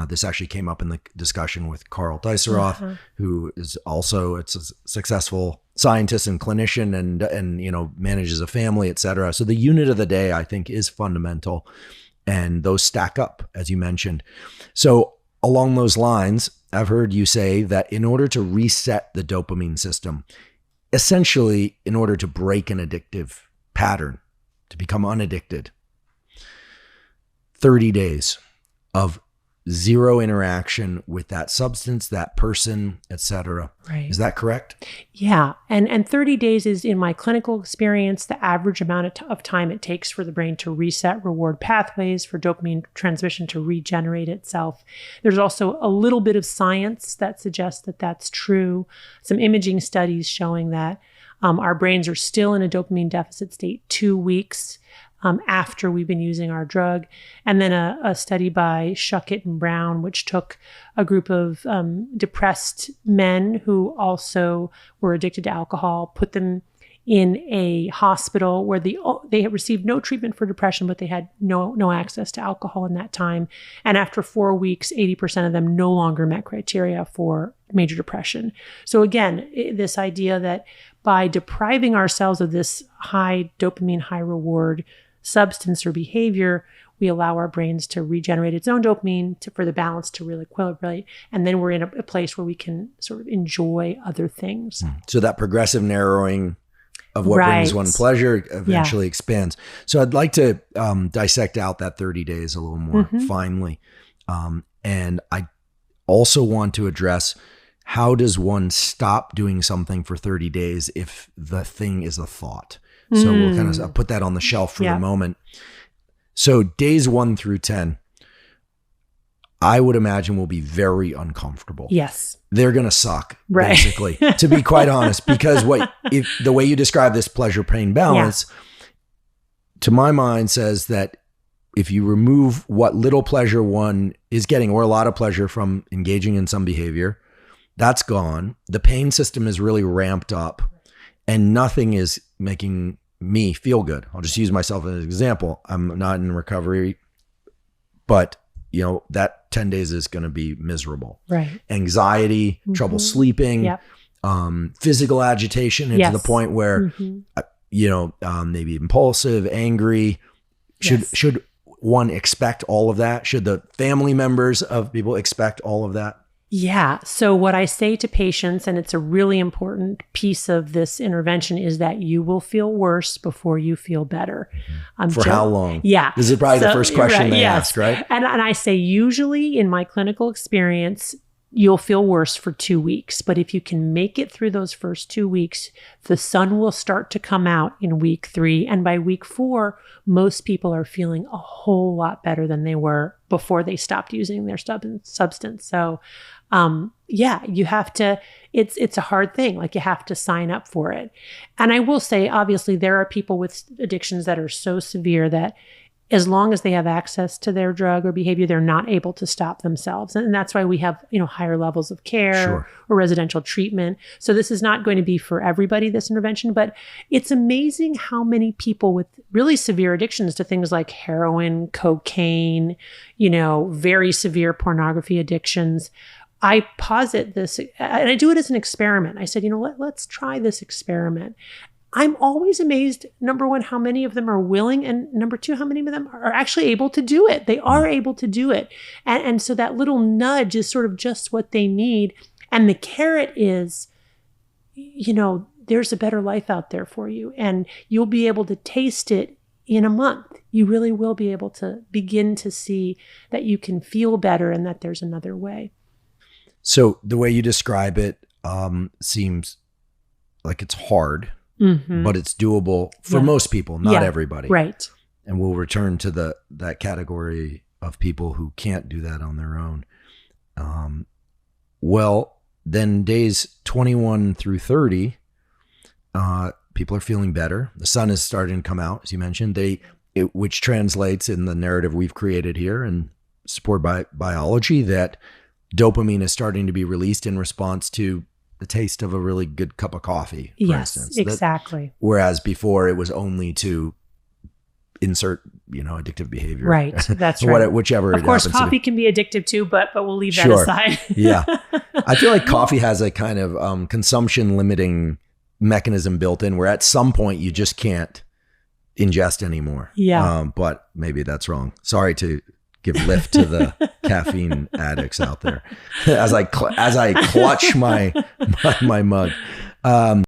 This actually came up in the discussion with Carl Deisseroth, who is also a successful scientist and clinician and manages a family, et cetera. So the unit of the day, I think, is fundamental. And those stack up, as you mentioned. So along those lines, I've heard you say that in order to reset the dopamine system, essentially in order to break an addictive pattern, to become unaddicted, 30 days of zero interaction with that substance, that person, etc. Right. Is that correct? Yeah. And 30 days is, in my clinical experience, the average amount of time it takes for the brain to reset reward pathways, for dopamine transmission to regenerate itself. There's also a little bit of science that suggests that that's true. Some imaging studies showing that our brains are still in a dopamine deficit state 2 weeks after we've been using our drug. And then a study by Schuckett and Brown, which took a group of depressed men who also were addicted to alcohol, put them in a hospital where they had received no treatment for depression, but they had no access to alcohol in that time. And after 4 weeks, 80% of them no longer met criteria for major depression. So again, this idea that by depriving ourselves of this high dopamine, high reward substance or behavior, we allow our brains to regenerate its own dopamine for the balance to really equilibrate. And then we're in a place where we can sort of enjoy other things. So that progressive narrowing of what brings one pleasure eventually expands. So I'd like to dissect out that 30 days a little more finely. And I also want to address, how does one stop doing something for 30 days if the thing is a thought? So we'll kind of put that on the shelf for the moment. So days 1 through 10, I would imagine will be very uncomfortable. Yes. They're going to suck, basically, to be quite honest, because if the way you describe this pleasure pain balance, to my mind, says that if you remove what little pleasure one is getting, or a lot of pleasure from engaging in some behavior, that's gone. The pain system is really ramped up, and nothing is making me feel good. I'll just use myself as an example. I'm not in recovery, but that 10 days is going to be miserable. Right. Anxiety, trouble sleeping, physical agitation, and to the point where, maybe impulsive, angry. Should one expect all of that? Should the family members of people expect all of that? Yeah. So what I say to patients, and it's a really important piece of this intervention, is that you will feel worse before you feel better. For how long? Yeah. This is probably the first question they ask, right? And I say, usually in my clinical experience, you'll feel worse for 2 weeks. But if you can make it through those first 2 weeks, the sun will start to come out in week 3. And by week 4, most people are feeling a whole lot better than they were before they stopped using their substance. So you have to, it's a hard thing. Like, you have to sign up for it. And I will say, obviously, there are people with addictions that are so severe that as long as they have access to their drug or behavior, they're not able to stop themselves. And that's why we have, higher levels of care or residential treatment. So this is not going to be for everybody, this intervention, but it's amazing how many people with really severe addictions to things like heroin, cocaine, very severe pornography addictions. I posit this, and I do it as an experiment. I said, let's try this experiment. I'm always amazed, number one, how many of them are willing, and number two, how many of them are actually able to do it. They are able to do it. And so that little nudge is sort of just what they need. And the carrot is, there's a better life out there for you, and you'll be able to taste it in a month. You really will be able to begin to see that you can feel better and that there's another way. So the way you describe it seems like it's hard. But it's doable for most people, not everybody. Right. And we'll return to that category of people who can't do that on their own. Then days 21 through 30, people are feeling better. The sun is starting to come out, as you mentioned, which translates in the narrative we've created here and supported by biology, that dopamine is starting to be released in response to the taste of a really good cup of coffee, for instance. Yes, exactly. Whereas before it was only to insert, addictive behavior. Right. That's right. Whichever. Of course, coffee can be addictive too, but we'll leave that aside. Yeah. I feel like coffee has a kind of consumption limiting mechanism built in where at some point you just can't ingest anymore. Yeah. But maybe that's wrong. Sorry to give lift to the caffeine addicts out there as I clutch my mug.